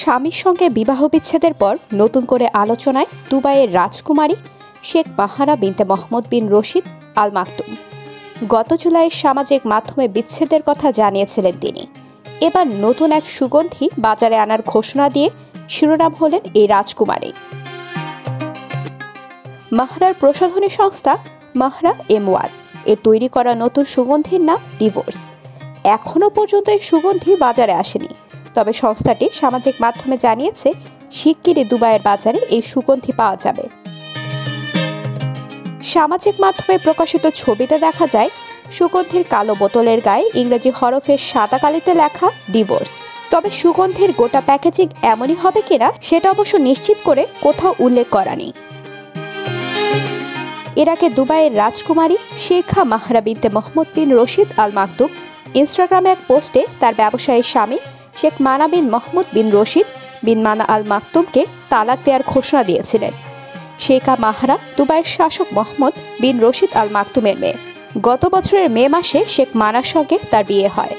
স্বামীর সঙ্গে বিবাহ বিচ্ছেদের পর নতুন করে আলোচনায় দুবাইয়ের রাজকুমারী শেখ মাহরা বিনতে মোহাম্মদ বিন রশিদ আল মাকতুম। গত জুলাইয়ে সামাজিক মাধ্যমে বিচ্ছেদের কথা জানিয়েছিলেন তিনি। এবার নতুন এক সুগন্ধি বাজারে আনার ঘোষণা দিয়ে শিরোনাম হলেন এই রাজকুমারী। মাহরার প্রসাধনী সংস্থা মাহরা M1 এর তৈরি করা নতুন সুগন্ধির নাম ডিভোর্স। এখনও পর্যন্ত এই সুগন্ধি বাজারে আসেনি, তবে সংস্থাটি সামাজিক মাধ্যমে জানিয়েছে শিগগিরই দুবাইয়ের বাজারে এই সুগন্ধি পাওয়া যাবে। সামাজিক মাধ্যমে প্রকাশিত ছবিতে দেখা যায় সুগন্ধির কালো বোতলের গায়ে ইংরেজি হরফের সাদা কালিতে লেখা ডিভোর্স। তবে সুগন্ধির গোটা প্যাকেজিং এমনই হবে কিনা সেটা অবশ্য নিশ্চিত করে কোথাও উল্লেখ করা নেই। এর আগে দুবাইয়ের রাজকুমারী শেখা মাহরা বিনতে মোহাম্মদ বিন রশিদ আল মাকতুম ইনস্টাগ্রামে এক পোস্টে তার ব্যবসায়ী স্বামী শেখ মানা বিন মোহাম্মদ বিন রশিদ বিন মানা আল মাকতুমকে তালাক দেওয়ার ঘোষণা দিয়েছিলেন। শেখা মাহরা দুবাইয়ের শাসক মোহাম্মদ বিন রশিদ আল মাকতুমের মেয়ে। গত বছরের মে মাসে শেখ মানার সঙ্গে তার বিয়ে হয়।